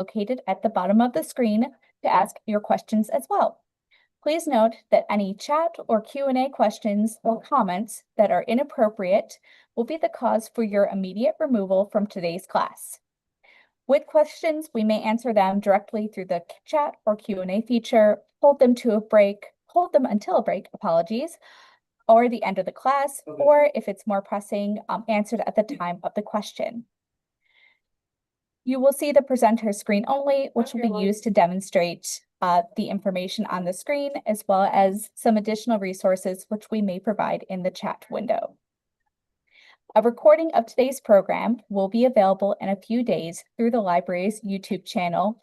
located at the bottom of the screen to ask your questions as well. Please note that any chat or Q&A questions or comments that are inappropriate will be the cause for your immediate removal from today's class. With questions, we may answer them directly through the chat or Q&A feature, hold them until a break, apologies, or the end of the class, or if it's more pressing, answered at the time of the question. You will see the presenter screen only, which will be used to demonstrate the information on the screen, as well as some additional resources which we may provide in the chat window. A recording of today's program will be available in a few days through the library's YouTube channel,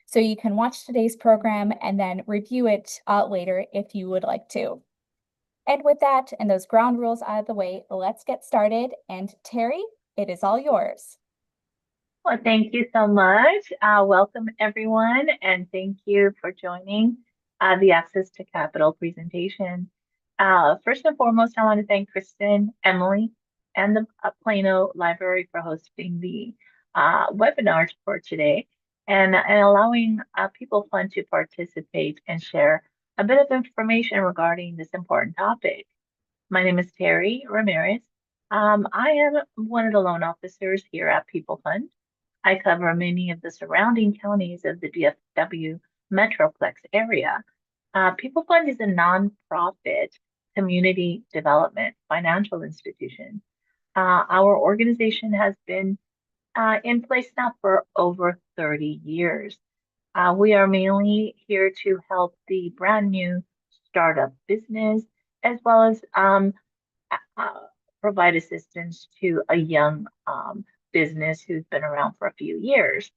so you can watch today's program and then review it later if you would like to. And with that and those ground rules out of the way, let's get started. And Terry, it is all yours. Well, thank you so much. Welcome, everyone, and thank you for joining the Access to Capital presentation. First and foremost, I want to thank Kristen, Emily, and the Plano Library for hosting the webinars for today and allowing PeopleFund to participate and share a bit of information regarding this important topic. My name is Terry Ramirez. I am one of the loan officers here at PeopleFund. I cover many of the surrounding counties of the DFW Metroplex area. PeopleFund is a nonprofit community development financial institution. Our organization has been in place now for over 30 years. We are mainly here to help the brand new startup business, as well as provide assistance to a young business who's been around for a few years.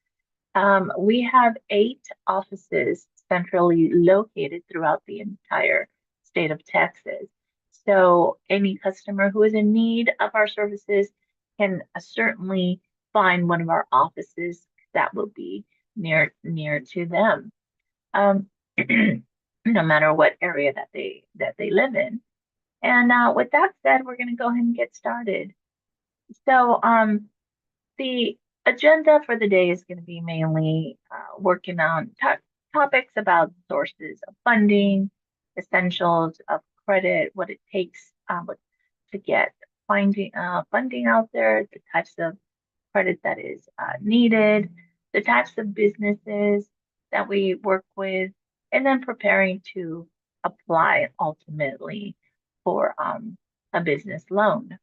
We have 8 offices centrally located throughout the entire state of Texas. So any customer who is in need of our services can certainly find one of our offices that will be near to them, no matter what area that they live in. And with that said, we're going to go ahead and get started. So the agenda for the day is going to be mainly working on topics about sources of funding, essentials of credit, what it takes to get funding out there, the types of credit that is needed, the types of businesses that we work with, and then preparing to apply ultimately for a business loan.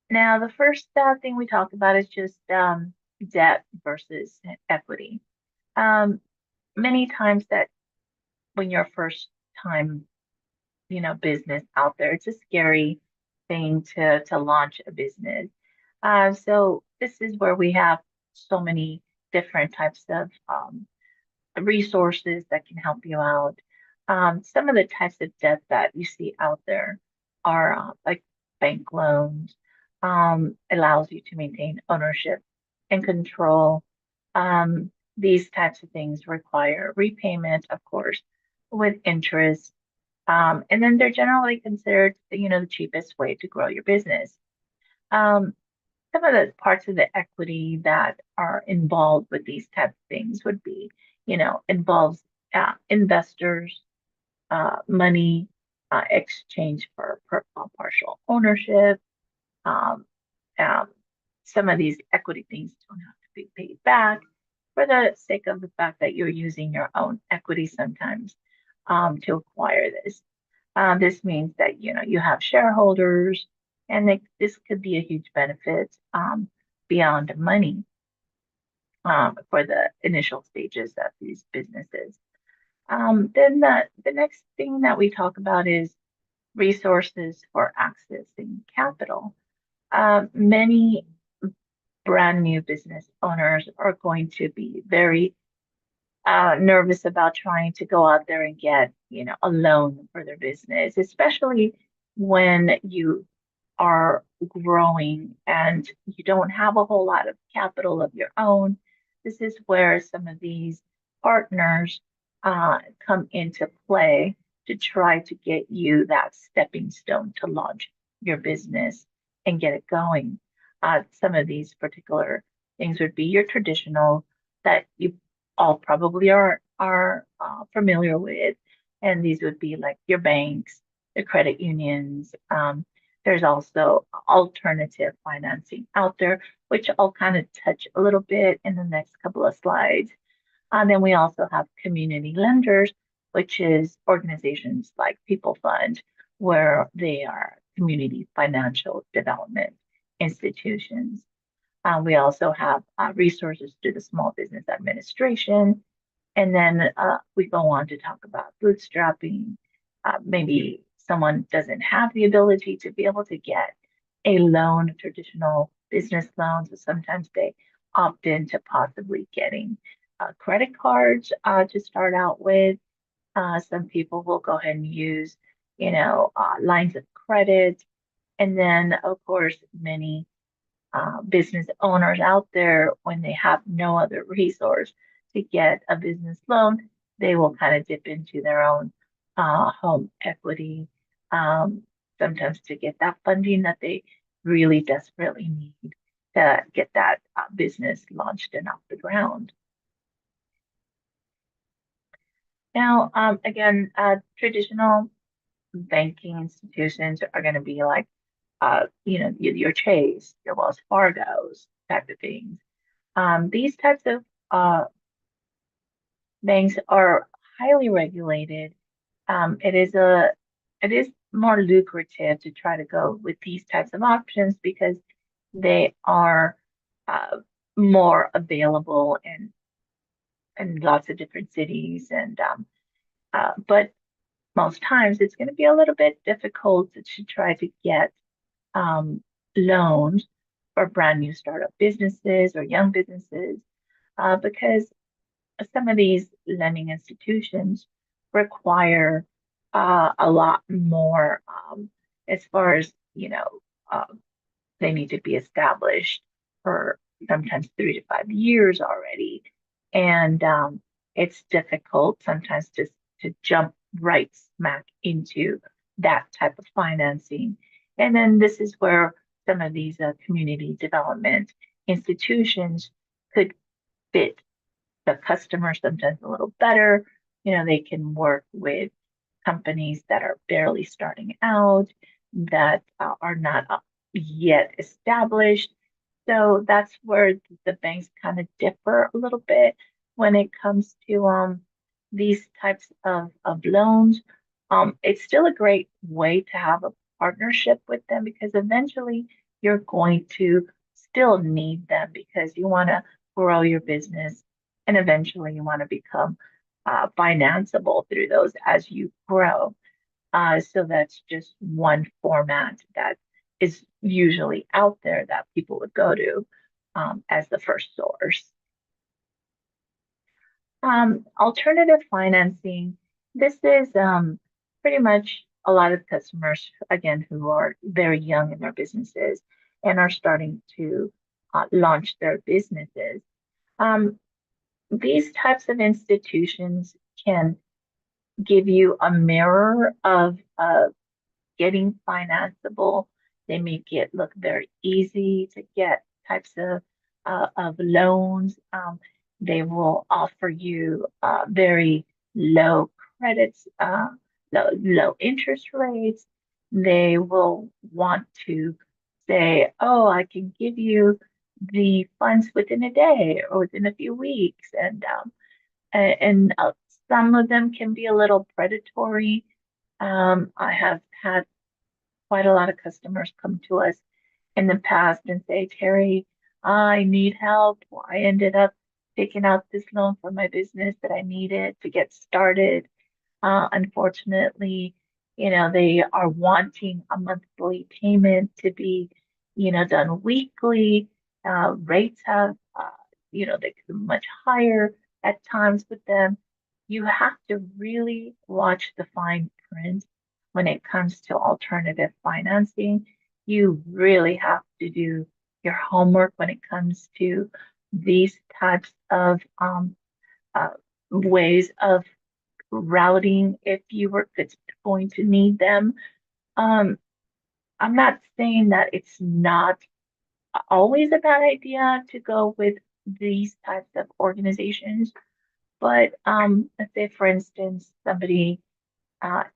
Now, the first thing we talk about is just debt versus equity. Many times that when you're first time, business out there, it's a scary thing to launch a business. So this is where we have so many different types of resources that can help you out. Some of the types of debt that you see out there are like bank loans, allows you to maintain ownership and control. These types of things require repayment, of course, with interest. And then they're generally considered, the cheapest way to grow your business. Some of the parts of the equity that are involved with these types of things would be, involves investors, money, exchange for partial ownership. Some of these equity things don't have to be paid back for the sake of the fact that you're using your own equity sometimes to acquire this. This means that you have shareholders, and this could be a huge benefit beyond money for the initial stages of these businesses. Then the next thing that we talk about is resources for accessing capital. Many brand new business owners are going to be very nervous about trying to go out there and get, a loan for their business, especially when you are growing and you don't have a whole lot of capital of your own. This is where some of these partners come into play to try to get you that stepping stone to launch your business and get it going. Some of these particular things would be your traditional that you all probably are familiar with, and these would be like your banks, the credit unions. There's also alternative financing out there, which I'll kind of touch a little bit in the next couple of slides. And then we also have community lenders, which is organizations like PeopleFund, where they are community financial development institutions. We also have resources through the Small Business Administration. And then we go on to talk about bootstrapping. Maybe someone doesn't have the ability to be able to get a loan, a traditional business loan. So sometimes they opt into possibly getting credit cards to start out with. Some people will go ahead and use, lines of credit. And then, of course, many business owners out there, when they have no other resource to get a business loan, they will kind of dip into their own home equity, um, sometimes to get that funding that they really desperately need to get that business launched and off the ground. Now, again, traditional banking institutions are going to be like, your Chase, your Wells Fargo's type of things. These types of banks are highly regulated. It is more lucrative to try to go with these types of options because they are uh, more available in lots of different cities, and but most times it's going to be a little bit difficult to try to get um, loans for brand new startup businesses or young businesses because some of these lending institutions require a lot more as far as, they need to be established for sometimes 3 to 5 years already. And it's difficult sometimes to jump right smack into that type of financing. And then this is where some of these community development institutions could fit the customer sometimes a little better. They can work with companies that are barely starting out, that are not yet established. So that's where the banks kind of differ a little bit when it comes to these types of loans. It's still a great way to have a partnership with them because eventually you're going to still need them because you want to grow your business and eventually you want to become financeable through those as you grow. So that's just one format that is usually out there that people would go to as the first source. Alternative financing. This is pretty much a lot of customers, again, who are very young in their businesses and are starting to launch their businesses. Um, these types of institutions can give you a mirror of getting financeable. They make it look very easy to get types of loans. They will offer you very low credits, low interest rates. They will want to say, "Oh, I can give you the funds within a day or within a few weeks," and some of them can be a little predatory. I have had quite a lot of customers come to us in the past and say, Terry, I need help. I ended up taking out this loan for my business that I needed to get started. Unfortunately, they are wanting a monthly payment to be, done weekly. Rates have, they could be much higher at times with them. You have to really watch the fine print when it comes to alternative financing. You really have to do your homework when it comes to these types of uh, ways of routing if you were going to need them. Um, I'm not saying that it's not always a bad idea to go with these types of organizations. But let's say, for instance, somebody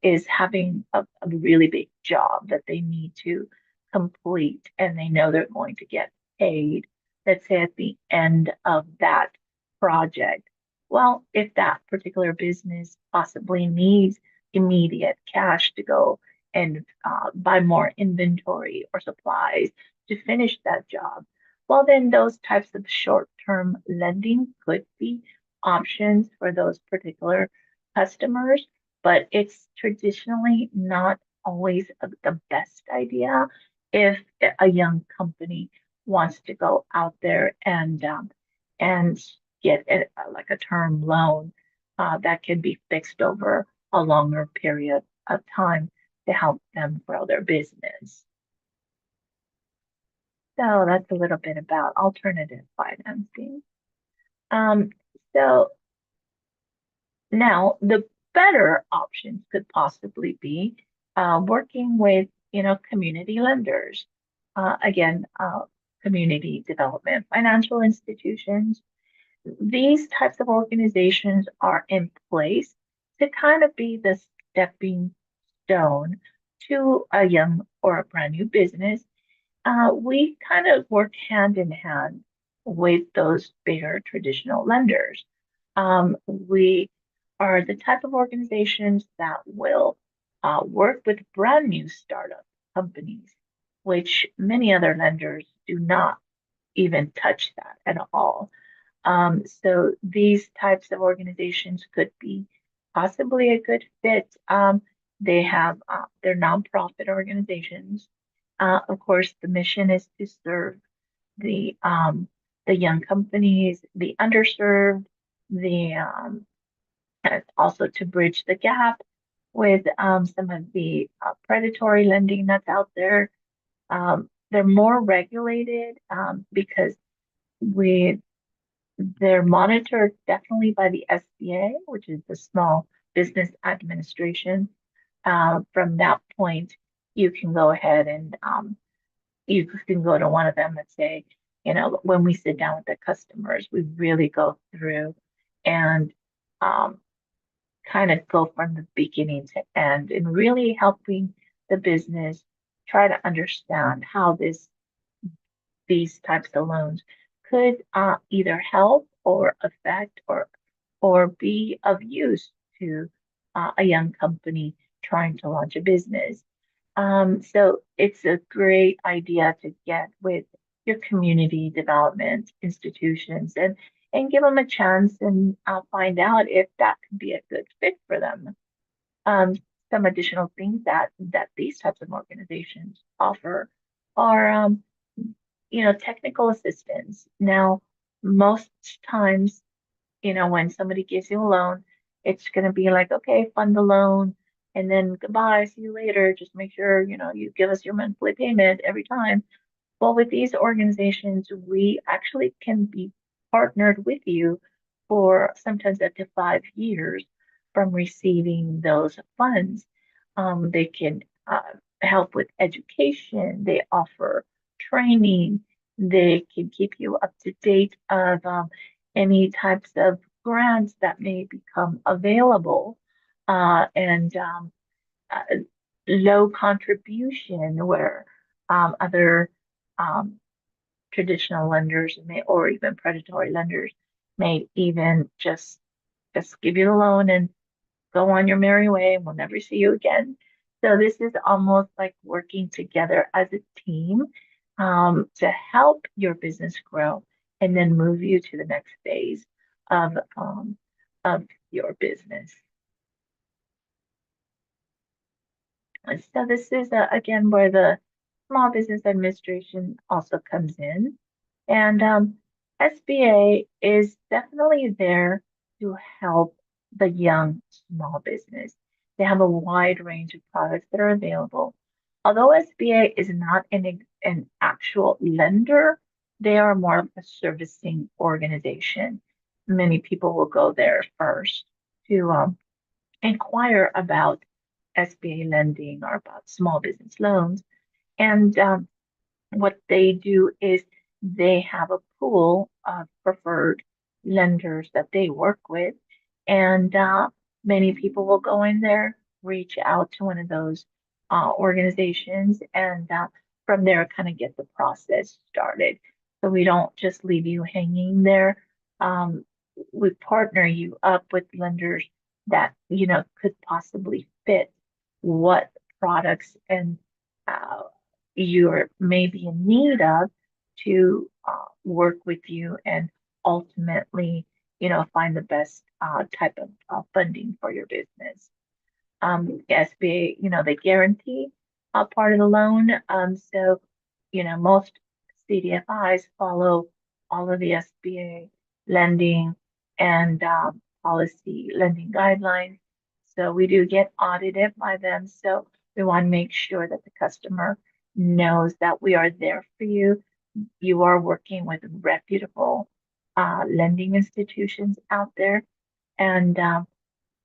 is having a really big job that they need to complete, and they know they're going to get paid, let's say at the end of that project. Well, if that particular business possibly needs immediate cash to go and buy more inventory or supplies to finish that job, well, then those types of short-term lending could be options for those particular customers, but it's traditionally not always the best idea if a young company wants to go out there and get like a term loan that can be fixed over a longer period of time to help them grow their business. So that's a little bit about alternative financing. Um, so Now, the better options could possibly be working with, community lenders. Again, community development financial institutions. These types of organizations are in place to kind of be the stepping stone to a young or a brand new business. We kind of work hand in hand with those bigger traditional lenders. We are the type of organizations that will work with brand new startup companies, which many other lenders do not even touch that at all. So these types of organizations could be possibly a good fit. They have they're nonprofit organizations. Of course, the mission is to serve the young companies, the underserved, the and also to bridge the gap with some of the predatory lending that's out there. They're more regulated because we they're monitored definitely by the SBA, which is the Small Business Administration. From that point, you can go ahead and you can go to one of them and say, when we sit down with the customers, we really go through and um, kind of go from the beginning to end and really helping the business try to understand how these types of loans could either help or affect or be of use to a young company trying to launch a business. So it's a great idea to get with your community development institutions and give them a chance and find out if that could be a good fit for them. Um, some additional things that these types of organizations offer are technical assistance. Now, most times, when somebody gives you a loan, it's going to be like, okay, fund the loan, and then goodbye, see you later. Just make sure, you give us your monthly payment every time. Well, with these organizations, we actually can be partnered with you for sometimes up to 5 years from receiving those funds. They can help with education. They offer training. They can keep you up to date of any types of grants that may become available and uh, low contribution where other um, traditional lenders may, or even predatory lenders may even just give you the loan and go on your merry way and we'll never see you again. So this is almost like working together as a team to help your business grow and then move you to the next phase of um, of your business. And so this is again where the Small Business Administration also comes in. And SBA is definitely there to help the young small business. They have a wide range of products that are available. Although SBA is not an actual lender, they are more of a servicing organization. Many people will go there first to inquire about SBA lending or about small business loans. And what they do is they have a pool of preferred lenders that they work with, and many people will go in there, reach out to one of those organizations, and from there, kind of get the process started. So we don't just leave you hanging there. Um, we partner you up with lenders that, could possibly fit what products and uh, you're maybe in need of to work with you and ultimately, find the best type of funding for your business. SBA, they guarantee a part of the loan. So, most CDFIs follow all of the SBA lending and policy lending guidelines. So we do get audited by them. So we want to make sure that the customer knows that we are there for you. You are working with reputable lending institutions out there. And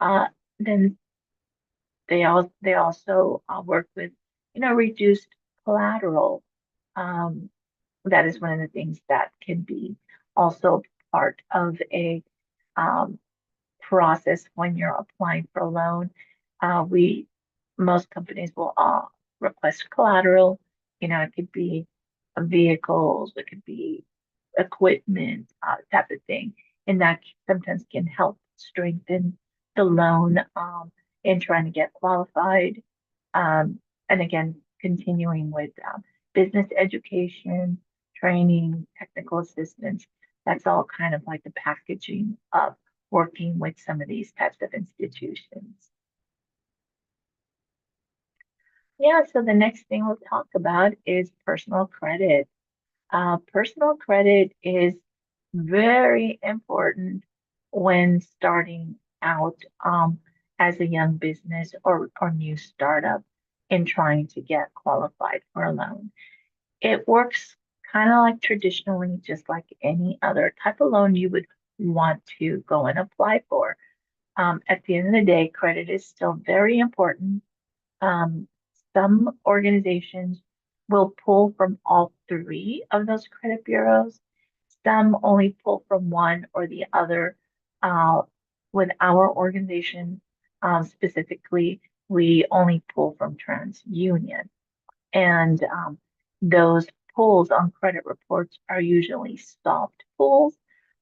uh, then they also work with, reduced collateral. Um, that is one of the things that can be also part of a um, process when you're applying for a loan. We Most companies will request collateral. It could be vehicles, it could be equipment, type of thing, and that sometimes can help strengthen the loan in trying to get qualified. And again, continuing with business education, training, technical assistance. That's all kind of like the packaging of working with some of these types of institutions. Yeah, so the next thing we'll talk about is personal credit. Personal credit is very important when starting out as a young business or new startup in trying to get qualified for a loan. It works kind of like traditionally, just like any other type of loan you would want to go and apply for. At the end of the day, credit is still very important. Um, some organizations will pull from all three of those credit bureaus. Some only pull from one or the other. Uh, with our organization, specifically, we only pull from TransUnion. And those pulls on credit reports are usually soft pulls,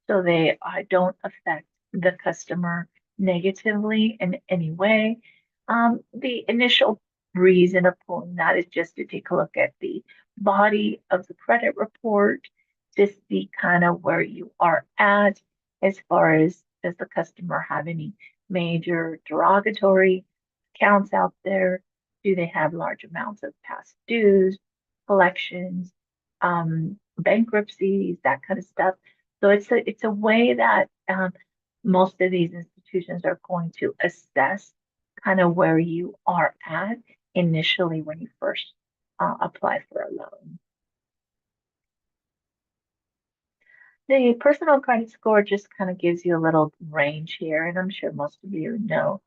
so they don't affect the customer negatively in any way. The initial reason of pulling that is just to take a look at the body of the credit report to see kind of where you are at as far as does the customer have any major derogatory accounts out there? Do they have large amounts of past dues, collections, bankruptcies, that kind of stuff? So it's a way that most of these institutions are going to assess kind of where you are at initially when you first apply for a loan. The personal credit score just kind of gives you a little range here, and I'm sure most of you know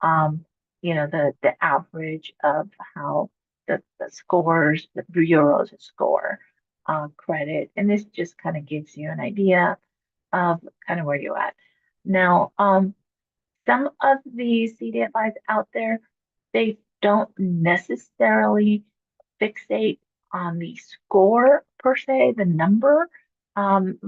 um, the average of how the scores, the bureaus score credit. And this just kind of gives you an idea of kind of where you're at. Now, some of the CDFIs out there, they don't necessarily fixate on the score per se, the number. Some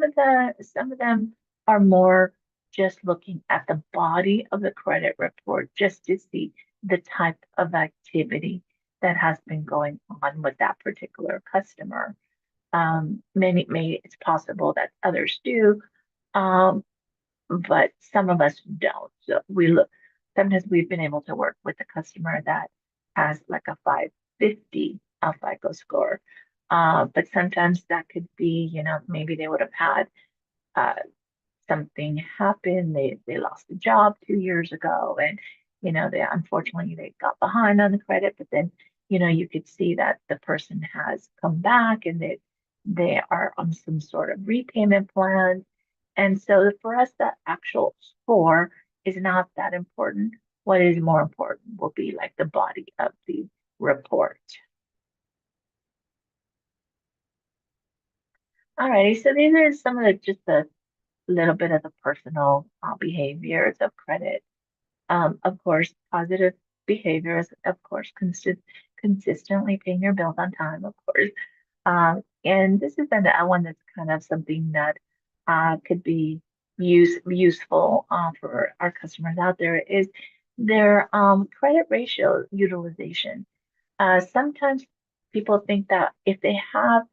of them are more just looking at the body of the credit report just to see the type of activity that has been going on with that particular customer. Maybe it's possible that others do, um, but some of us don't. So sometimes we've been able to work with a customer that has like a 550 FICO score. But sometimes that could be, maybe they would have had uh, something happen. They lost a job 2 years ago, and they unfortunately they got behind on the credit. But then you could see that the person has come back and they are on some sort of repayment plan. And so for us, the actual score is not that important. What is more important will be like the body of the report. Alrighty, so these are some of the just a little bit of the personal behaviors of credit. Of course, positive behaviors, of course, consistently paying your bills on time, of course. And this is one that's kind of something that could be useful for our customers out there is their credit ratio utilization. Sometimes people think that if they have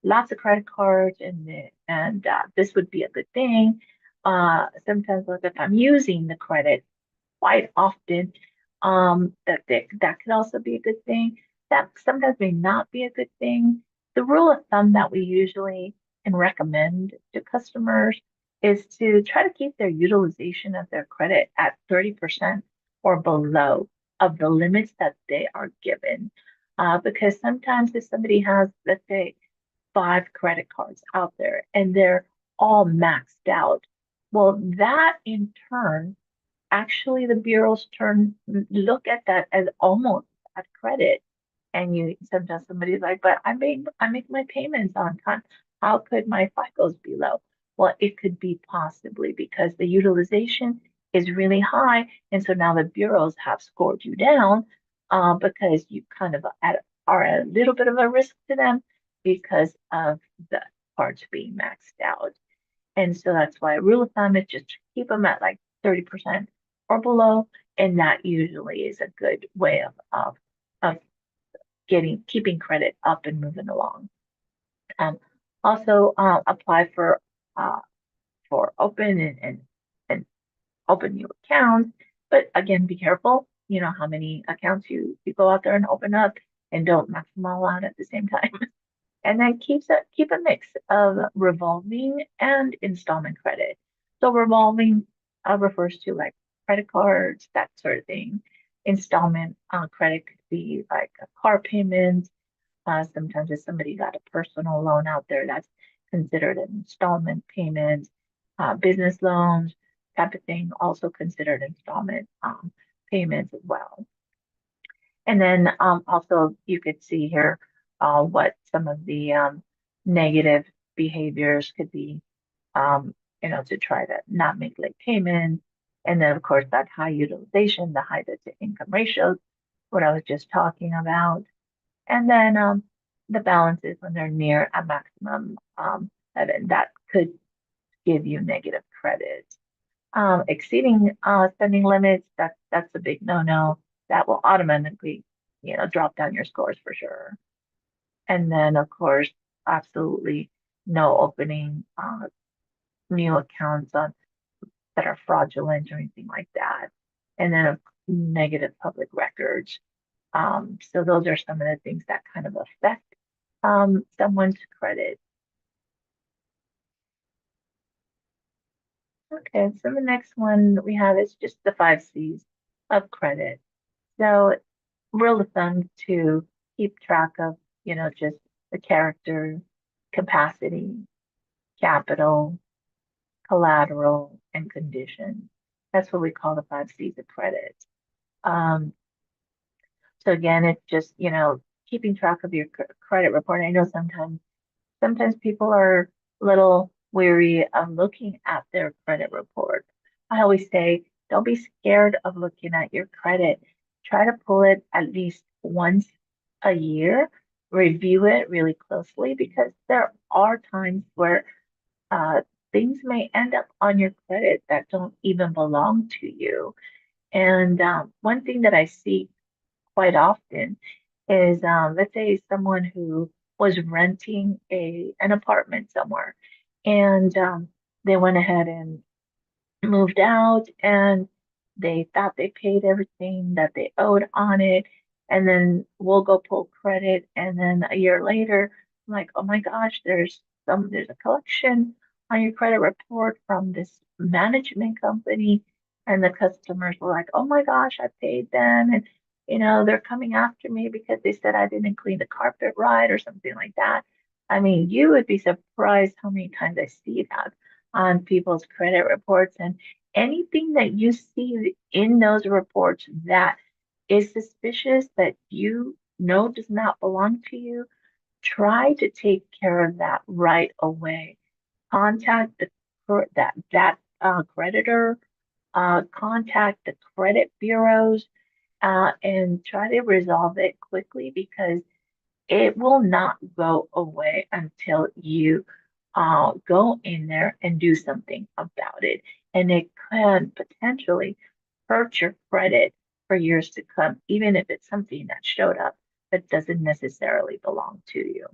lots of credit cards and this would be a good thing. Sometimes, like if I'm using the credit quite often, that could also be a good thing. That sometimes may not be a good thing. The rule of thumb that we usually can recommend to customers is to try to keep their utilization of their credit at 30% or below of the limits that they are given. Because sometimes if somebody has, let's say, 5 credit cards out there and they're all maxed out, well, that in turn actually the bureaus look at that as almost bad credit. And you sometimes somebody's like, but I make my payments on time. How could my FICOs be low? Well, it could be possibly because the utilization is really high. And so now the bureaus have scored you down because you kind of are at a little bit of a risk to them because of the cards being maxed out. And so that's why a rule of thumb is just keep them at like 30% or below. And that usually is a good way of keeping credit up and moving along. Um, also apply uh, for open and open new accounts. But again, be careful, you know, how many accounts you go out there and open up and don't max them all out at the same time. And then keep a mix of revolving and installment credit. So revolving refers to like credit cards, that sort of thing. Installment credit could be like a car payment. Sometimes if somebody got a personal loan out there, that's considered an installment payment. Business loans, type of thing, also considered installment payments as well. And then also you could see here what some of the negative behaviors could be, you know, to try to not make late payments. And then, of course, that high utilization, the high debt to income ratios, what I was just talking about. And then the balances when they're near a maximum, and that could give you negative credit. Exceeding spending limits, that's a big no-no. That will automatically, you know, drop down your scores for sure. And then, of course, absolutely no opening new accounts that are fraudulent or anything like that. And then negative public records. So those are some of the things that kind of affect someone's credit. Okay, so the next one we have is just the 5 C's of credit. So rule of thumb to keep track of, you know, just the character, capacity, capital, collateral, and condition. That's what we call the 5 C's of credit. Um, so again, it's just, you know, keeping track of your credit report. I know sometimes people are a little weary of looking at their credit report. I always say, don't be scared of looking at your credit. Try to pull it at least once a year, review it really closely because there are times where uh, things may end up on your credit that don't even belong to you. And one thing that I see quite often is let's say someone who was renting an apartment somewhere and they went ahead and moved out and they thought they paid everything that they owed on it. And then we'll go pull credit. And then a year later, I'm like, oh my gosh, there's a collection on your credit report from this management company. And the customers were like, oh my gosh, I paid them. And, you know, they're coming after me because they said I didn't clean the carpet right or something like that. I mean, you would be surprised how many times I see that on people's credit reports. And anything that you see in those reports that is suspicious that you know does not belong to you, try to take care of that right away. Contact that creditor, contact the credit bureaus, and try to resolve it quickly because it will not go away until you go in there and do something about it. And it can potentially hurt your credit for years to come, even if it's something that showed up that doesn't necessarily belong to you.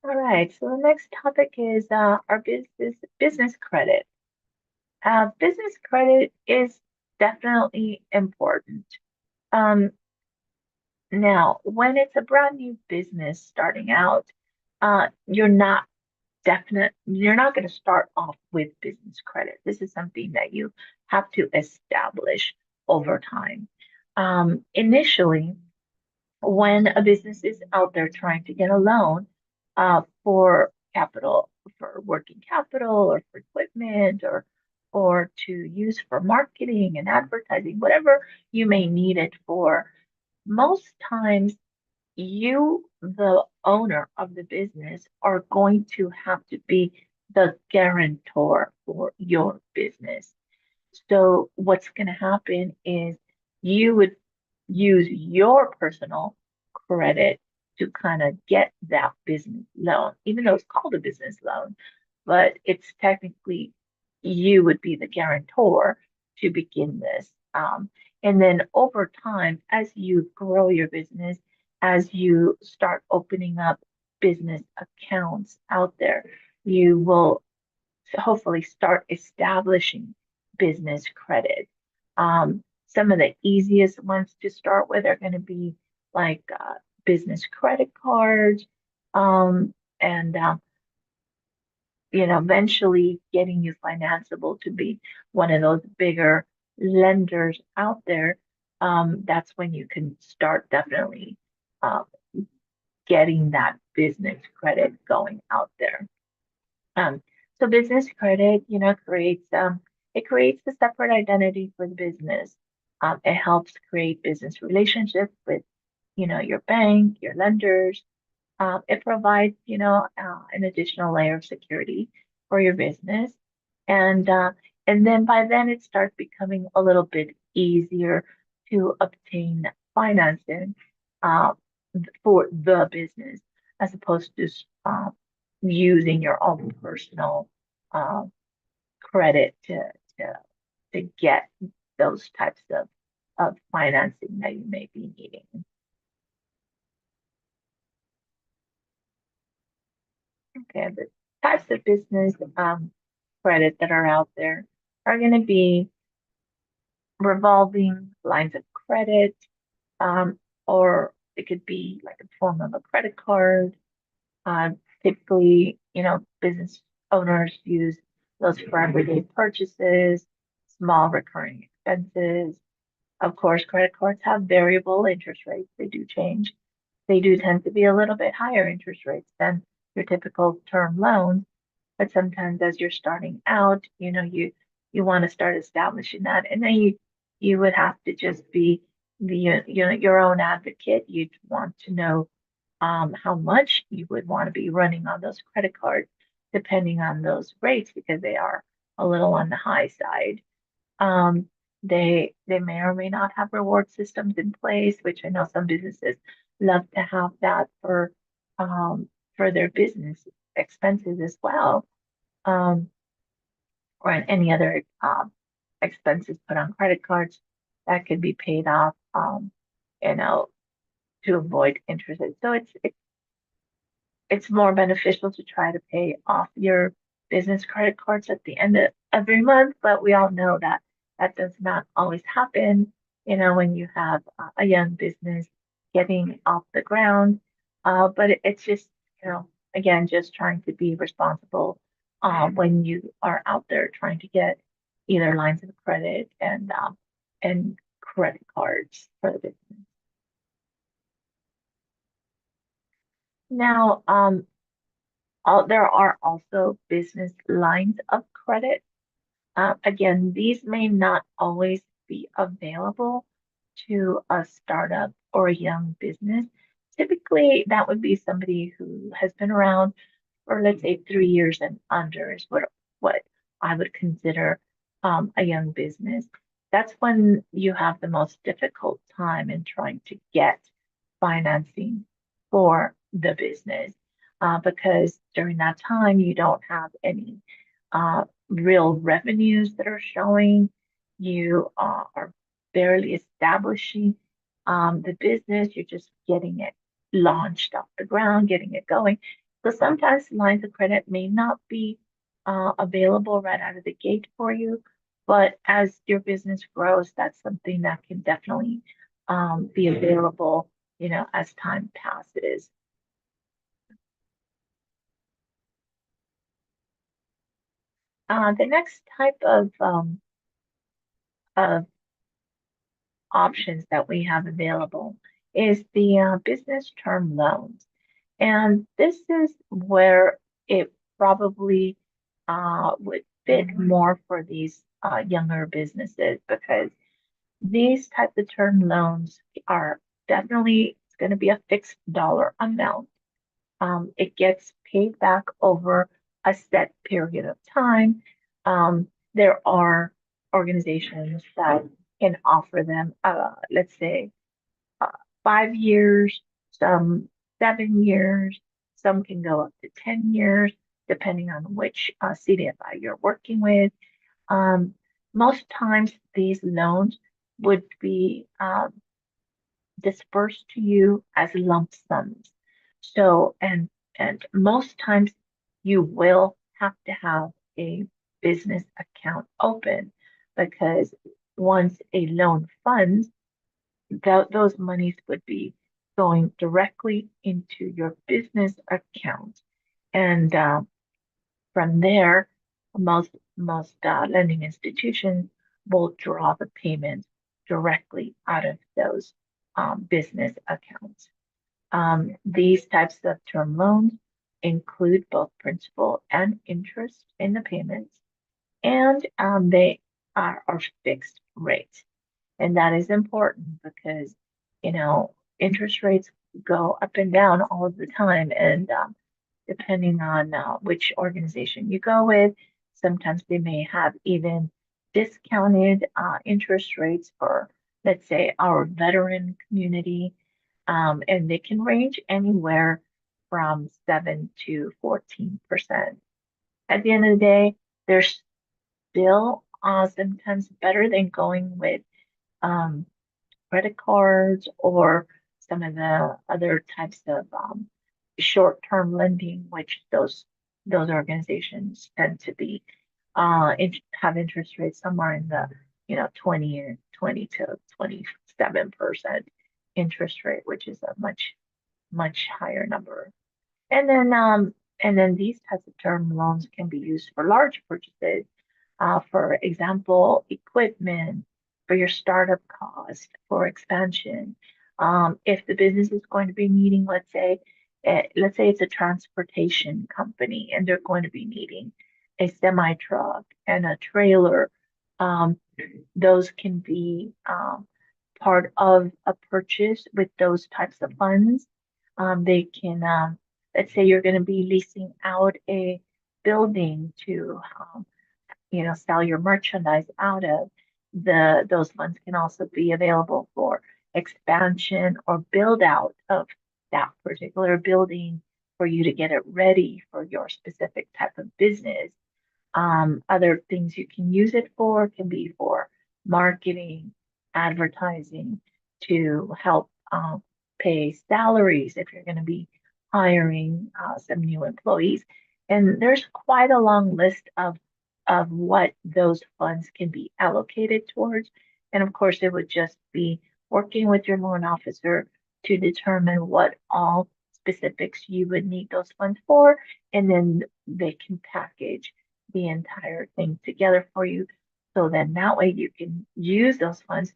All right, so the next topic is our business credit. Business credit is definitely important. Um, Now, when it's a brand new business starting out, you're not going to start off with business credit. This is something that you have to establish over time. Initially, when a business is out there trying to get a loan for capital, for working capital or for equipment or to use for marketing and advertising, whatever you may need it for, most times you, the owner of the business, are going to have to be the guarantor for your business. So what's going to happen is you would use your personal credit to kind of get that business loan, even though it's called a business loan, but it's technically you would be the guarantor to begin this. And then over time, as you grow your business, as you start opening up business accounts out there, you will hopefully start establishing business credit. Some of the easiest ones to start with are going to be like business credit cards, and eventually getting you financeable to be one of those bigger lenders out there. That's when you can start definitely uh, getting that business credit going out there. Um, so business credit, it creates a separate identity for the business. It helps create business relationships with, your bank, your lenders. It provides, an additional layer of security for your business, and uh, and then by then it starts becoming a little bit easier to obtain financing uh, for the business as opposed to using your own personal uh, credit to to get those types of financing that you may be needing. Okay, the types of business credit that are out there are going to be revolving lines of credit, um, or it could be like a form of a credit card. Typically, business owners use those for everyday purchases, small recurring expenses. Of course, credit cards have variable interest rates. They do change. They do tend to be a little bit higher interest rates than your typical term loans. But sometimes as you're starting out, you want to start establishing that. And then you would have to just be your own advocate. You'd want to know how much you would want to be running on those credit cards, depending on those rates, because they are a little on the high side. Um, they may or may not have reward systems in place, which I know some businesses love to have that for their business expenses as well, um, or any other expenses put on credit cards that could be paid off, you know, to avoid interest. So it's more beneficial to try to pay off your business credit cards at the end of every month, but we all know that that does not always happen, when you have a young business getting off the ground. But it's just, again, just trying to be responsible when you are out there trying to get either lines of credit and credit cards for the business. Now, there are also business lines of credit. Again, these may not always be available to a startup or a young business, typically that would be somebody who has been around for, let's say, 3 years and under is what I would consider a young business. That's when you have the most difficult time in trying to get financing for the business, because during that time you don't have any real revenues that are showing. You are barely establishing the business. You're just getting it launched off the ground, getting it going. So sometimes lines of credit may not be available right out of the gate for you, but as your business grows, that's something that can definitely be available, as time passes. The next type of options that we have available is the business term loans. And this is where it probably would fit more for these younger businesses, because these types of term loans are definitely going to be a fixed dollar amount. It gets paid back over a set period of time. There are organizations that can offer them, let's say, uh, 5 years, some 7 years, some can go up to 10 years, depending on which CDFI you're working with. Um, Most times, these loans would be dispersed to you as lump sums. So, and most times you will have to have a business account open, because once a loan funds, those monies would be going directly into your business account. And from there, most lending institutions will draw the payment directly out of those business accounts. These types of term loans include both principal and interest in the payments, and they are fixed rates. And that is important because, interest rates go up and down all of the time. And depending on which organization you go with, sometimes they may have even discounted interest rates for, let's say, our veteran community. And they can range anywhere from 7 to 14%. At the end of the day, they're still sometimes better than going with um, credit cards or some of the other types of short-term lending, which those organizations tend to be have interest rates somewhere in the 20 to 27% interest rate, which is a much higher number. And then these types of term loans can be used for large purchases. For example, equipment, for your startup cost, for expansion. If the business is going to be needing, let's say it's a transportation company and they're going to be needing a semi truck and a trailer. Um, those can be part of a purchase with those types of funds. They can, let's say you're going to be leasing out a building to, sell your merchandise out of. Those funds can also be available for expansion or build out of that particular building for you to get it ready for your specific type of business. Other things you can use it for can be for marketing, advertising, to help pay salaries if you're going to be hiring some new employees. And there's quite a long list of what those funds can be allocated towards. And of course, it would just be working with your loan officer to determine what all specifics you would need those funds for, and then they can package the entire thing together for you. So then that way you can use those funds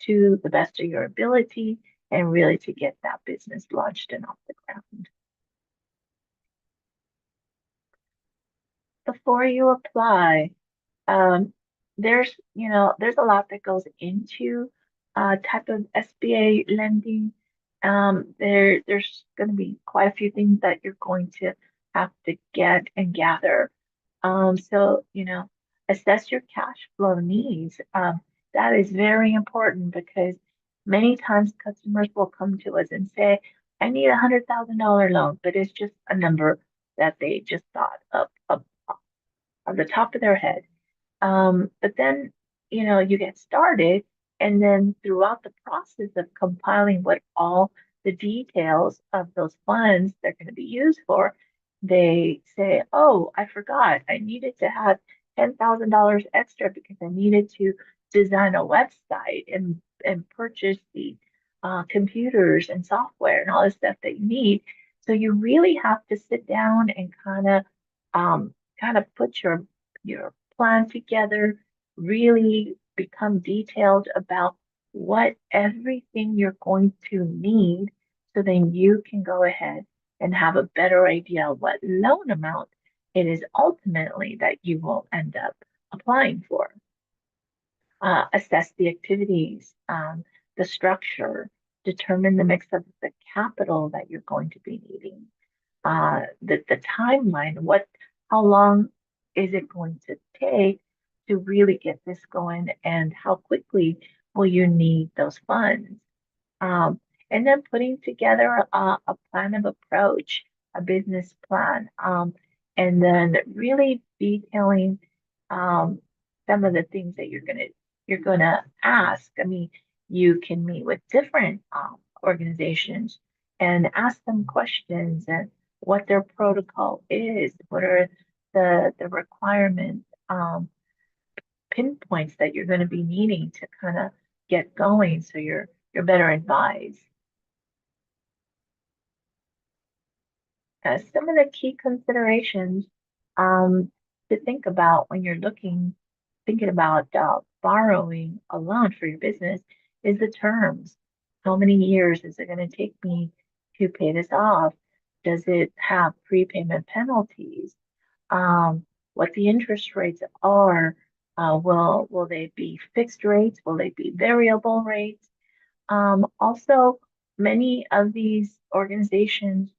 to the best of your ability and really to get that business launched and off the ground. Before you apply, um, there's a lot that goes into type of SBA lending, there's going to be quite a few things that you're going to have to get and gather. So, assess your cash flow needs. That is very important because many times customers will come to us and say, I need $100,000 loan, but it's just a number that they just thought of the top of their head. But then, you get started, and then throughout the process of compiling what all the details of those funds they're going to be used for, they say, oh, I forgot. I needed to have $10,000 extra because I needed to design a website and purchase the computers and software and all the stuff that you need. So you really have to sit down and kind of put your plan together, really become detailed about what everything you're going to need so then you can go ahead and have a better idea of what loan amount it is ultimately that you will end up applying for. Assess the activities, the structure, determine the mix of the capital that you're going to be needing, the timeline, how long is it going to take to really get this going, and how quickly will you need those funds? Um, and then putting together a plan of approach, a business plan, and then really detailing um, some of the things that you're gonna ask. I mean, you can meet with different organizations and ask them questions and what their protocol is, what are the requirements, pinpoints that you're going to be needing to kind of get going so you're better advised. Some of the key considerations to think about when you're thinking about borrowing a loan for your business is the terms. How many years is it going to take me to pay this off? Does it have prepayment penalties? What the interest rates are? Will they be fixed rates? Will they be variable rates? Also, many of these organizations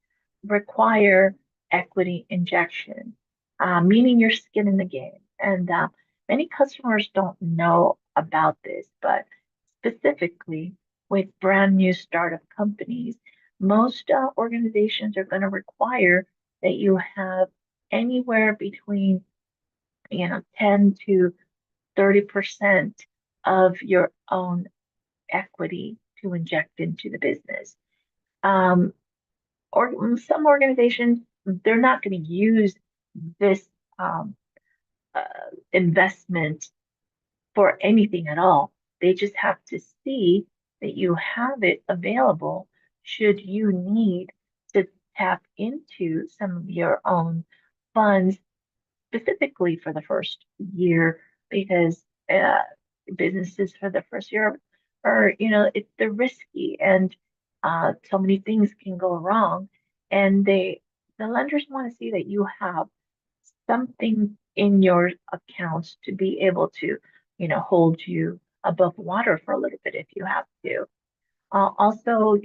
require equity injection, meaning your skin in the game. And many customers don't know about this, but specifically with brand new startup companies, most organizations are going to require that you have anywhere between 10 to 30% of your own equity to inject into the business. Um, or some organizations, they're not going to use this um, uh, investment for anything at all. They just have to see that you have it available should you need to tap into some of your own funds specifically for the first year because businesses for the first year are, they're risky and so many things can go wrong. And the lenders want to see that you have something in your accounts to be able to, hold you above water for a little bit if you have to. Also,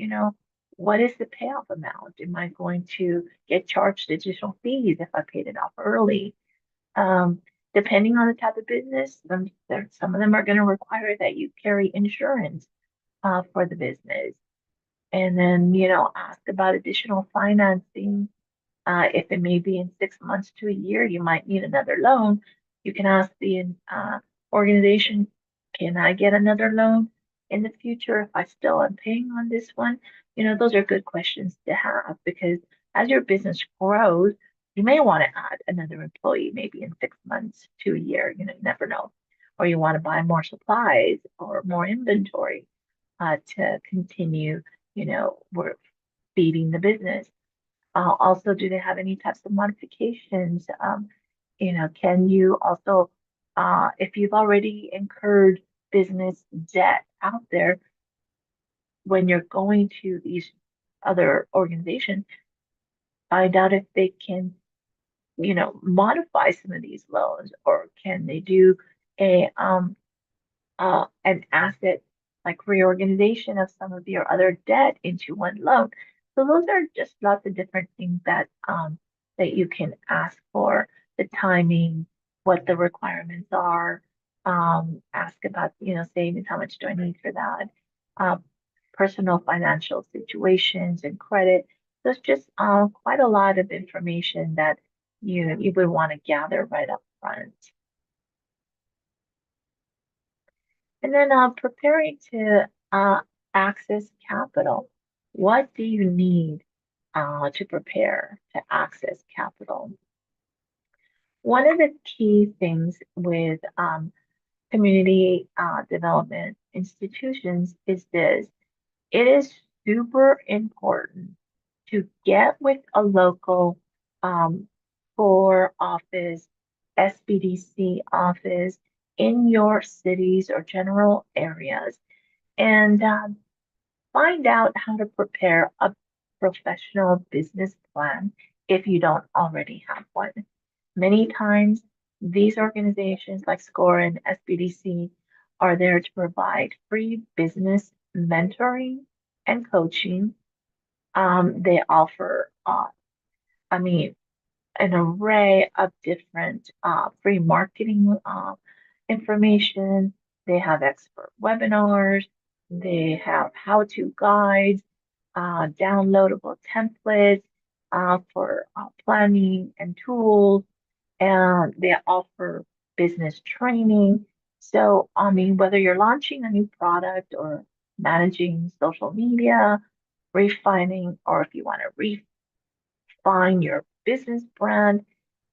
what is the payoff amount? Am I going to get charged additional fees if I paid it off early? Um, Depending on the type of business, some of them are going to require that you carry insurance for the business. And then, ask about additional financing. If it may be in 6 months to a year, you might need another loan. You can ask the organization, can I get another loan in the future if I still am paying on this one? Those are good questions to have because as your business grows, you may want to add another employee maybe in 6 months to a year. You never know. Or you want to buy more supplies or more inventory to continue, we're feeding the business. Also, do they have any types of modifications? Can you also, if you've already incurred business debt out there, when you're going to these other organizations, find out if they can, modify some of these loans, or can they do a an asset like reorganization of some of your other debt into one loan. So those are just lots of different things that that you can ask for, the timing, what the requirements are, ask about, savings, how much do I need for that? Uh, Personal financial situations and credit. There's just quite a lot of information that you would want to gather right up front. And then preparing to access capital. What do you need to prepare to access capital? One of the key things with community development institutions is this. It is super important to get with a local um, for office, SBDC office in your cities or general areas and find out how to prepare a professional business plan if you don't already have one. Many times, these organizations like SCORE and SBDC are there to provide free business mentoring and coaching. They offer, I mean, an array of different free marketing information. They have expert webinars. They have how-to guides, downloadable templates for planning and tools, and they offer business training. So, I mean, whether you're launching a new product or managing social media, refining, or if you want to refine your business brand,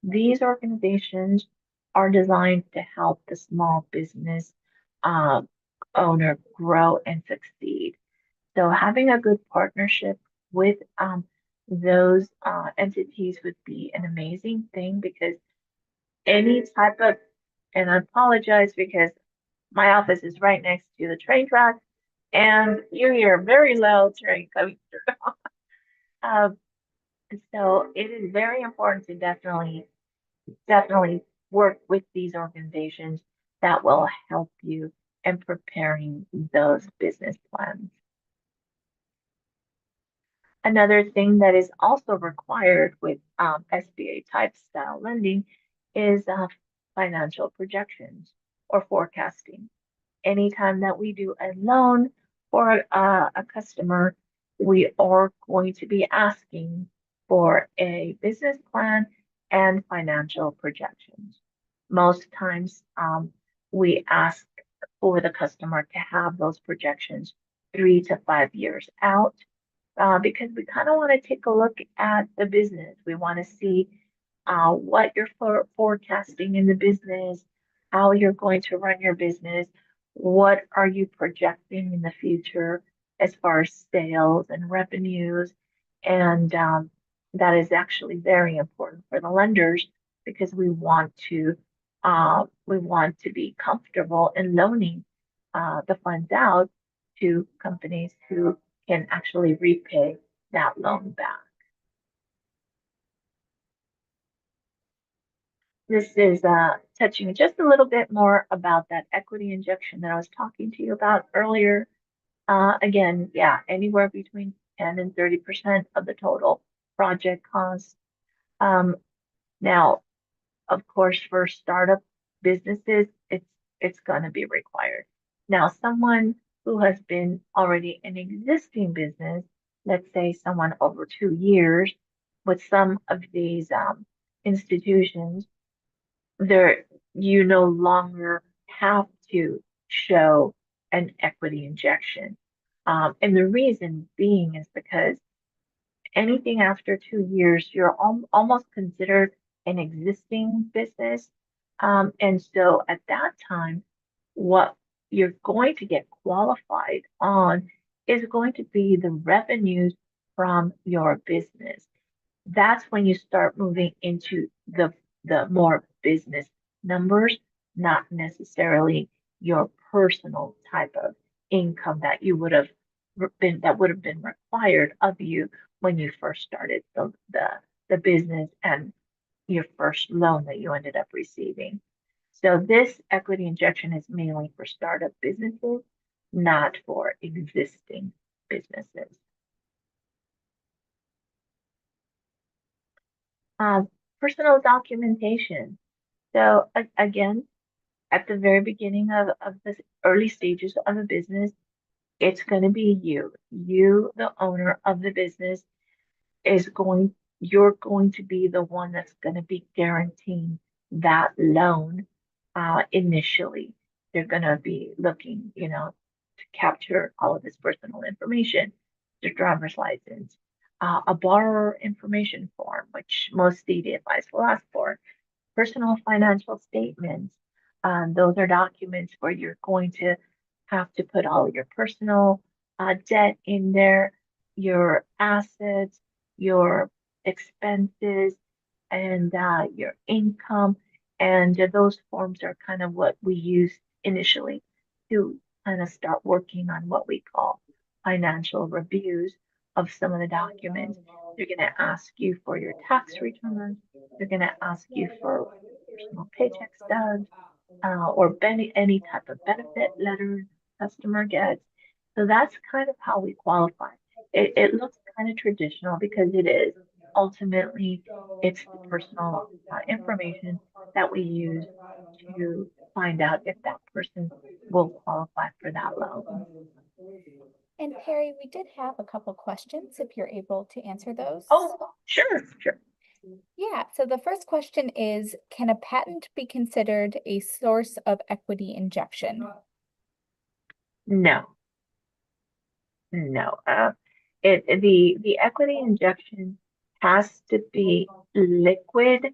these organizations are designed to help the small business uh, owner grow and succeed. So having a good partnership with those entities would be an amazing thing because any type of, and I apologize because my office is right next to the train track and you hear a very loud train coming through. Um, so it is very important to definitely work with these organizations that will help you in preparing those business plans. Another thing that is also required with SBA type style lending is financial projections or forecasting. Anytime that we do a loan for a customer, we are going to be asking for a business plan and financial projections. Most times, we ask for the customer to have those projections 3 to 5 years out because we kind of want to take a look at the business. We want to see what you're forecasting in the business, how you're going to run your business, what are you projecting in the future as far as sales and revenues. And that is actually very important for the lenders because we want to be comfortable in loaning the funds out to companies who can actually repay that loan back. This is touching just a little bit more about that equity injection that I was talking to you about earlier. Again, yeah, anywhere between 10 and 30% of the total project cost. Um, Now, of course, for startup businesses, it's going to be required. Now, someone who has been already an existing business, let's say someone over 2 years, with some of these institutions, there you no longer have to show an equity injection. And the reason being is because anything after 2 years, you're almost considered an existing business. And so at that time, what you're going to get qualified on is going to be the revenues from your business. That's when you start moving into the more business numbers, not necessarily your personal type of income that you would have been required of you when you first started the business and your first loan that you ended up receiving. So this equity injection is mainly for startup businesses. not for existing businesses. Um, Personal documentation. So again, at the very beginning of the early stages of a business, it's going to be you, the owner of the business, you're going to be the one that's going to be guaranteeing that loan initially. They're going to be looking, to capture all of this personal information, your driver's license, a borrower information form, which most CDFIs will ask for, personal financial statements. Those are documents where you're going to have to put all your personal debt in there, your assets, your expenses, and your income. And those forms are kind of what we use initially to kind of start working on what we call financial reviews of some of the documents. They're going to ask you for your tax returns. They're going to ask you for personal paycheck stubs or any type of benefit letter customer gets. So that's kind of how we qualify. It looks kind of traditional because it is. Ultimately, it's the personal information that we use to find out if that person will qualify for that loan. And Perry, we did have a couple questions if you're able to answer those. Oh, sure, sure. Yeah, so the first question is, can a patent be considered a source of equity injection? No, no. The equity injection has to be liquid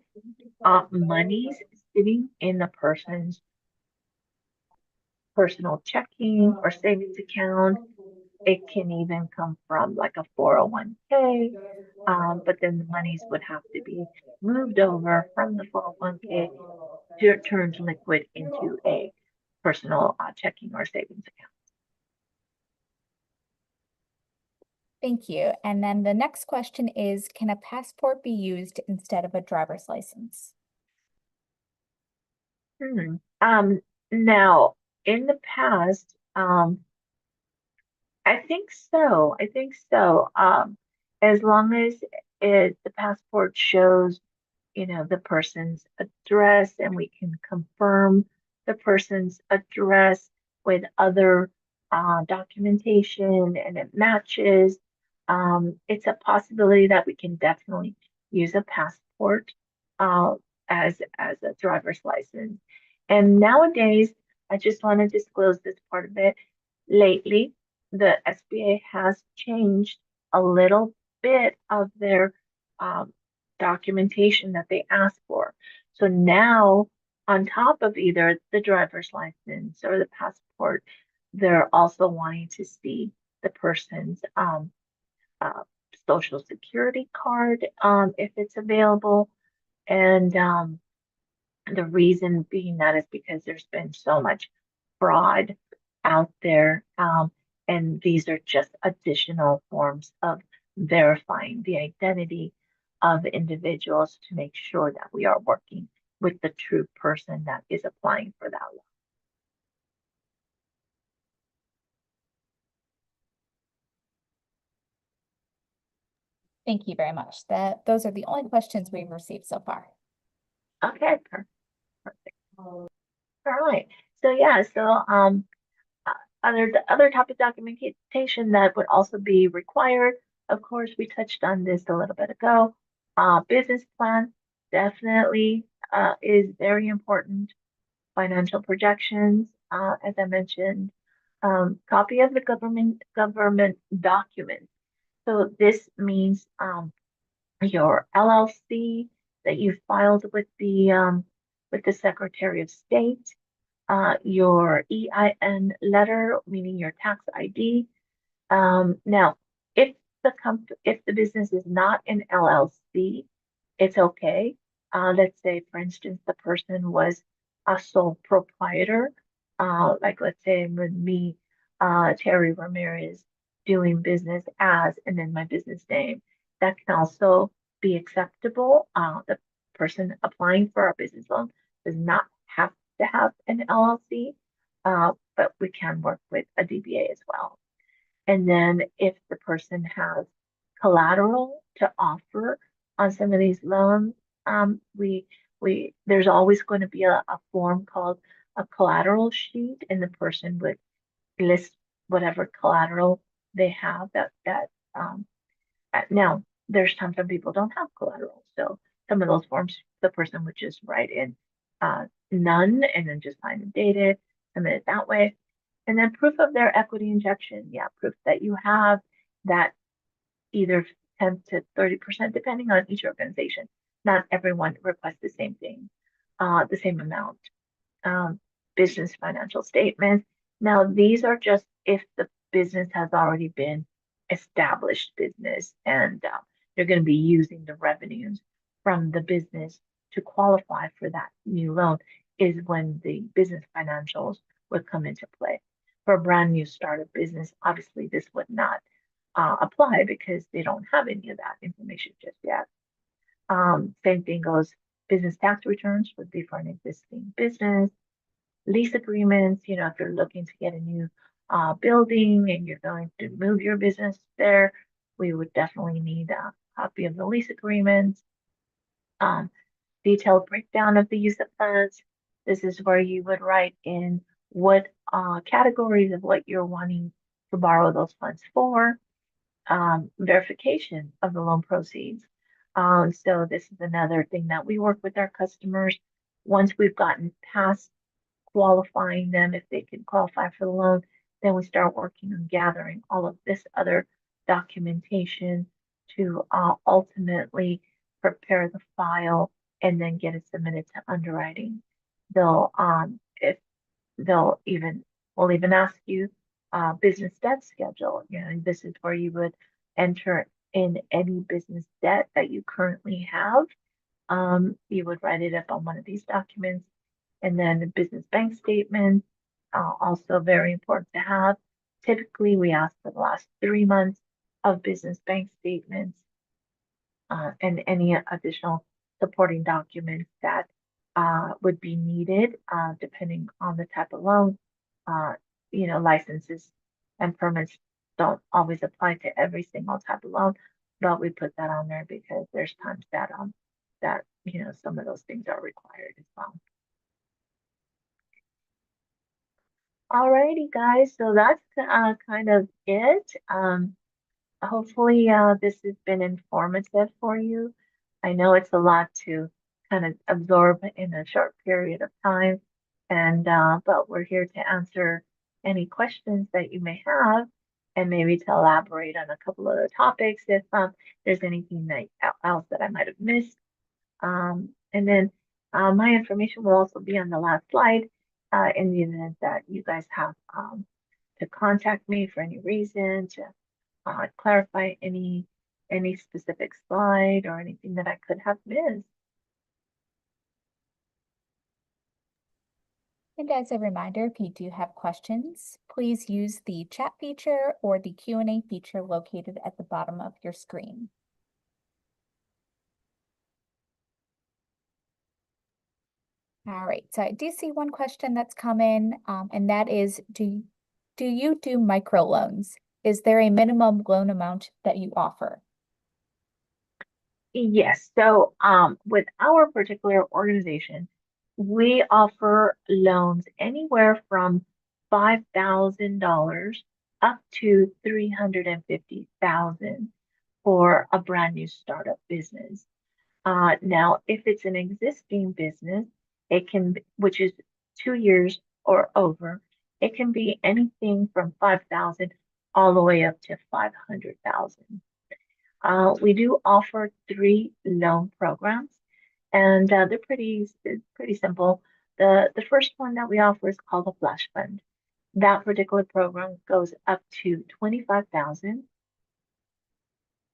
monies sitting in the person's personal checking or savings account. It can even come from like a 401k, but then the monies would have to be moved over from the 401k to turn liquid into a personal checking or savings account. Thank you. And then the next question is, can a passport be used instead of a driver's license? Hmm. Now, in the past, I think so. I think so. As long as the passport shows, the person's address and we can confirm the person's address with other documentation and it matches, it's a possibility that we can definitely use a passport uh, as a driver's license. And nowadays, I just want to disclose this part of it. Lately, the SBA has changed a little bit of their um, documentation that they ask for. So now, on top of either the driver's license or the passport, they're also wanting to see the person's uh, social security card if it's available. And the reason being that is because there's been so much fraud out there. And these are just additional forms of verifying the identity of individuals to make sure that we are working with the true person that is applying for that loan. Thank you very much. Those are the only questions we've received so far. Okay, perfect. All right. So yeah, uh, other type of documentation that would also be required. Of course, we touched on this a little bit ago. Business plan definitely is very important. Financial projections, as I mentioned, copy of the government documents. So this means your LLC that you filed with the Secretary of State, your EIN letter, meaning your tax ID. Now, if the business is not an LLC, it's okay. Let's say, for instance, the person was a sole proprietor, like let's say with me, Terry Ramirez, doing business as, and then my business name. That can also be acceptable. The person applying for a business loan does not have to have an LLC. but we can work with a DBA as well. And then if the person has collateral to offer on some of these loans, we there's always going to be a form called a collateral sheet, and the person would list whatever collateral they have um, now there's times when people don't have collateral. So some of those forms, the person would just write in none and then just sign and date it, submit it that way. And then proof of their equity injection. Yeah, proof that you have that either 10 to 30%, depending on each organization. Not everyone requests the same thing, the same amount. Um, Business financial statements. Now, these are just if the business has already been established business and they're going to be using the revenues from the business to qualify for that new loan is when the business financials would come into play. For a brand new startup business, obviously this would not apply because they don't have any of that information just yet. Same thing goes, business tax returns would be for an existing business. Lease agreements, if you're looking to get a new building and you're going to move your business there, we would definitely need a copy of the lease agreement. Um, Detailed breakdown of the use of funds. This is where you would write in what categories of what you're wanting to borrow those funds for. Verification of the loan proceeds. So this is another thing that we work with our customers. Once we've gotten past qualifying them if they can qualify for the loan, then we start working on gathering all of this other documentation to ultimately prepare the file and then get it submitted to underwriting. They'll if they'll even will even ask you business debt schedule. This is where you would enter in any business debt that you currently have. You would write it up on one of these documents, and then the business bank statement, also very important to have. Typically, we ask for the last 3 months of business bank statements and any additional supporting documents that would be needed depending on the type of loan. Uh, Licenses and permits don't always apply to every single type of loan, but we put that on there because there's times that some of those things are required as well. Alrighty, guys. So that's kind of it. Hopefully, this has been informative for you. I know it's a lot to kind of absorb in a short period of time, and but we're here to answer any questions that you may have, and maybe to elaborate on a couple of the topics if there's anything else that I might have missed. And then my information will also be on the last slide in the event that you guys have to contact me for any reason to clarify any specific slide or anything that I could have missed. And as a reminder, if you do have questions, please use the chat feature or the Q&A feature located at the bottom of your screen. All right, so I do see one question that's come in, and that is, do you do microloans? Is there a minimum loan amount that you offer? Yes. So with our particular organization, we offer loans anywhere from $5,000 up to $350,000 for a brand new startup business. Now, if it's an existing business, which is 2 years or over, it can be anything from 5,000 all the way up to 500,000. We do offer 3 loan programs, and they're pretty simple. The first one that we offer is called a Flash Fund. That particular program goes up to 25,000.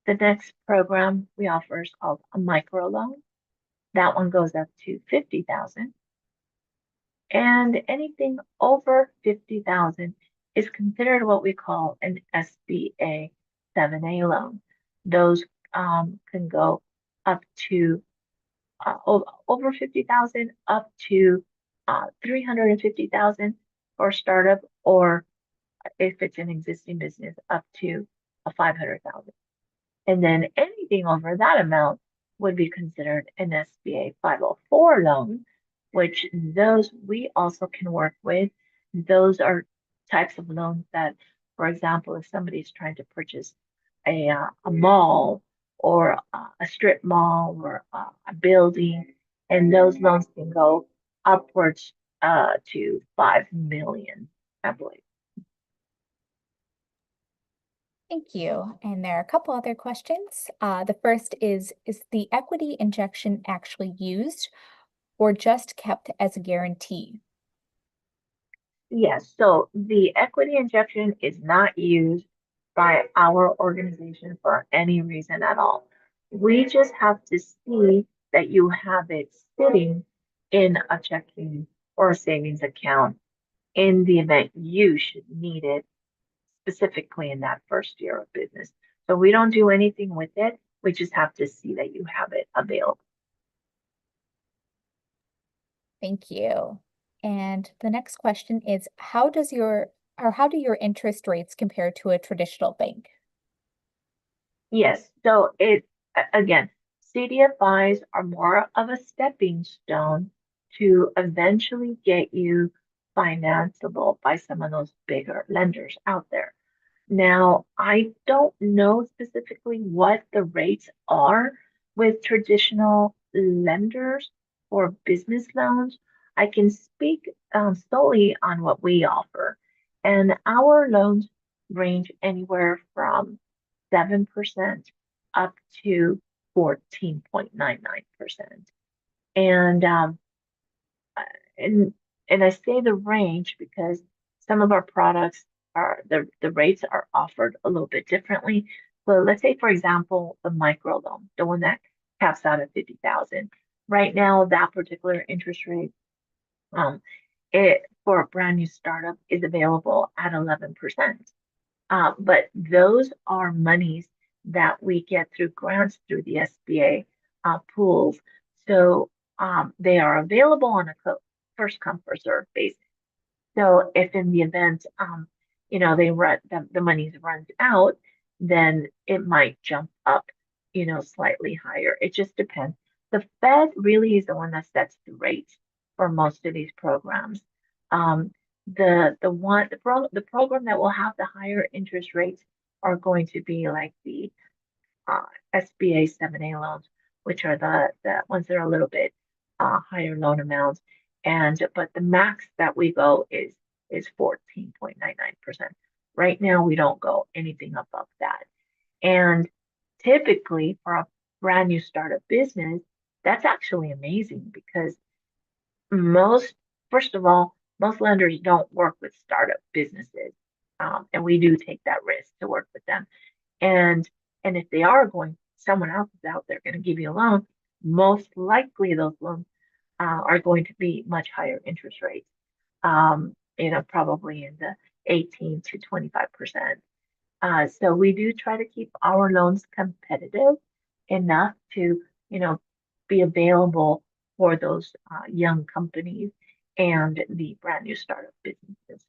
The next program we offer is called a micro loan. That one goes up to 50,000. And anything over 50,000 is considered what we call an SBA 7A loan. Those can go up to over 50,000 up to 350,000. for a startup, or if it's an existing business, up to a 500,000. And then anything over that amount would be considered an SBA 504 loan, which those we also can work with. Those are types of loans that, for example, if somebody's trying to purchase a mall or a strip mall or a building, and those loans can go upwards to 5 million, I believe. Thank you. And there are a couple other questions. The first is the equity injection actually used or just kept as a guarantee? Yes, so the equity injection is not used by our organization for any reason at all. We just have to see that you have it sitting in a checking or a savings account in the event you should need it specifically in that first year of business. So we don't do anything with it. We just have to see that you have it available. Thank you. And the next question is, how do your interest rates compare to a traditional bank? Yes, so again, CDFIs are more of a stepping stone to eventually get you financeable by some of those bigger lenders out there. Now, I don't know specifically what the rates are with traditional lenders for business loans. I can speak solely on what we offer, and our loans range anywhere from 7% up to 14.99%. And and and I say the range because some of our products are the rates are offered a little bit differently. So let's say, for example, the micro loan, the one that caps out at 50,000. Right now, that particular interest rate, um, it for a brand new startup is available at 11%. But those are monies that we get through grants through the SBA pools. So they are available on a first come first serve basis. So if in the event they run the money's runs out, then it might jump up, slightly higher. It just depends. The Fed really is the one that sets the rates for most of these programs. Um, the program that will have the higher interest rates are going to be like the uh, SBA 7A loans, which are the ones that are a little bit higher loan amounts. But the max that we go is 14.99%. Right now, we don't go anything above that. And typically, for a brand new startup business, that's actually amazing because most, first of all, most lenders don't work with startup businesses, and we do take that risk to work with them. And and if they are going, someone else is out there going to give you a loan, most likely those loans are going to be much higher interest rates. Probably in the 18 to 25%. So we do try to keep our loans competitive enough to, be available for those young companies and the brand new startup businesses.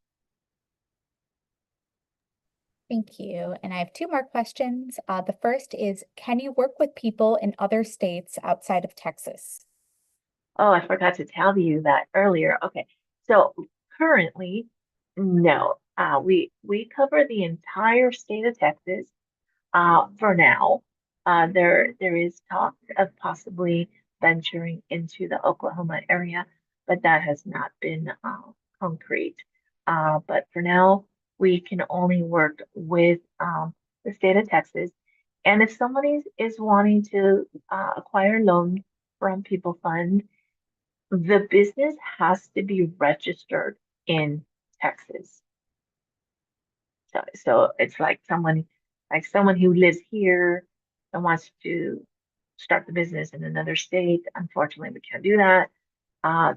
Thank you. And I have two more questions. The first is, can you work with people in other states outside of Texas? Oh, I forgot to tell you that earlier. Okay, so currently, no. We cover the entire state of Texas. For now, there is talk of possibly venturing into the Oklahoma area, but that has not been concrete. But for now, we can only work with the state of Texas. And if somebody is wanting to acquire loans from PeopleFund, the business has to be registered in Texas. So it's like someone who lives here and wants to start the business in another state. Unfortunately, we can't do that.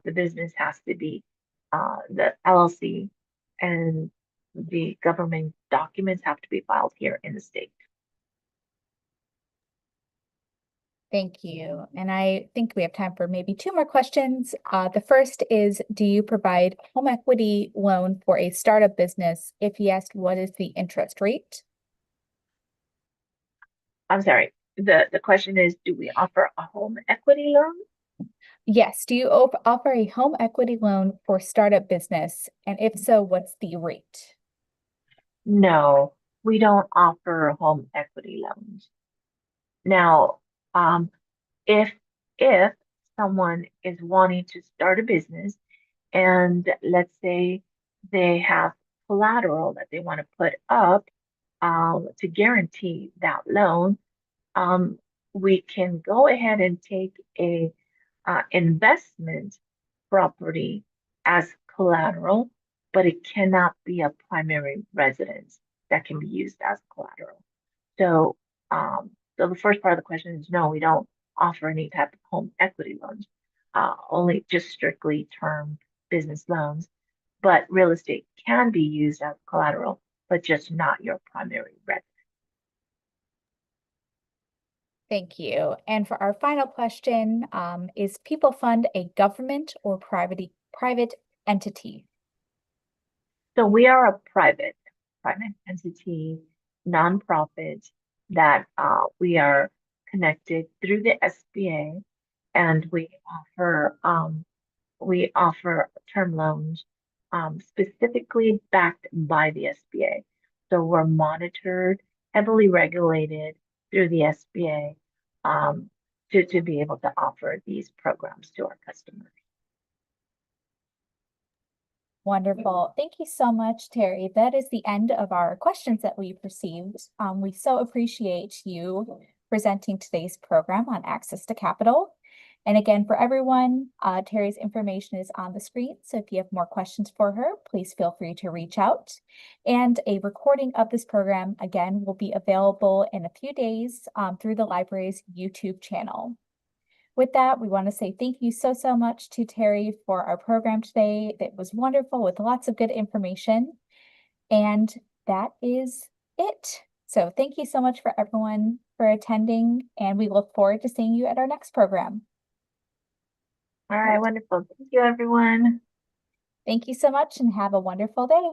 The business has to be the LLC and the government documents have to be filed here in the state. Thank you. And I think we have time for maybe two more questions. The first is, do you provide home equity loan for a startup business? If yes, what is the interest rate? I'm sorry. The question is, do we offer a home equity loan? Yes. Do you offer a home equity loan for startup business? And if so, what's the rate? No, we don't offer home equity loans. Now, um, if if someone is wanting to start a business and let's say they have collateral that they want to put up to guarantee that loan, um, we can go ahead and take a investment property as collateral, but it cannot be a primary residence that can be used as collateral. So, so the first part of the question is no, we don't offer any type of home equity loans, only just strictly term business loans. But real estate can be used as collateral, but just not your primary residence. Thank you. And for our final question, is PeopleFund a government or private entity? So we are a private entity, nonprofit that we are connected through the SBA, and we offer term loans specifically backed by the SBA. So we're monitored, heavily regulated through the SBA to be able to offer these programs to our customers. Wonderful. Thank you so much, Terry. That is the end of our questions that we've received. We so appreciate you presenting today's program on access to capital. And again, for everyone, Terry's information is on the screen. So if you have more questions for her, please feel free to reach out. And a recording of this program, again, will be available in a few days through the library's YouTube channel. With that, we want to say thank you so much to Terry for our program today. It was wonderful with lots of good information. And that is it. So thank you so much for everyone for attending, and we look forward to seeing you at our next program. All right, wonderful. Thank you, everyone. Thank you so much and have a wonderful day.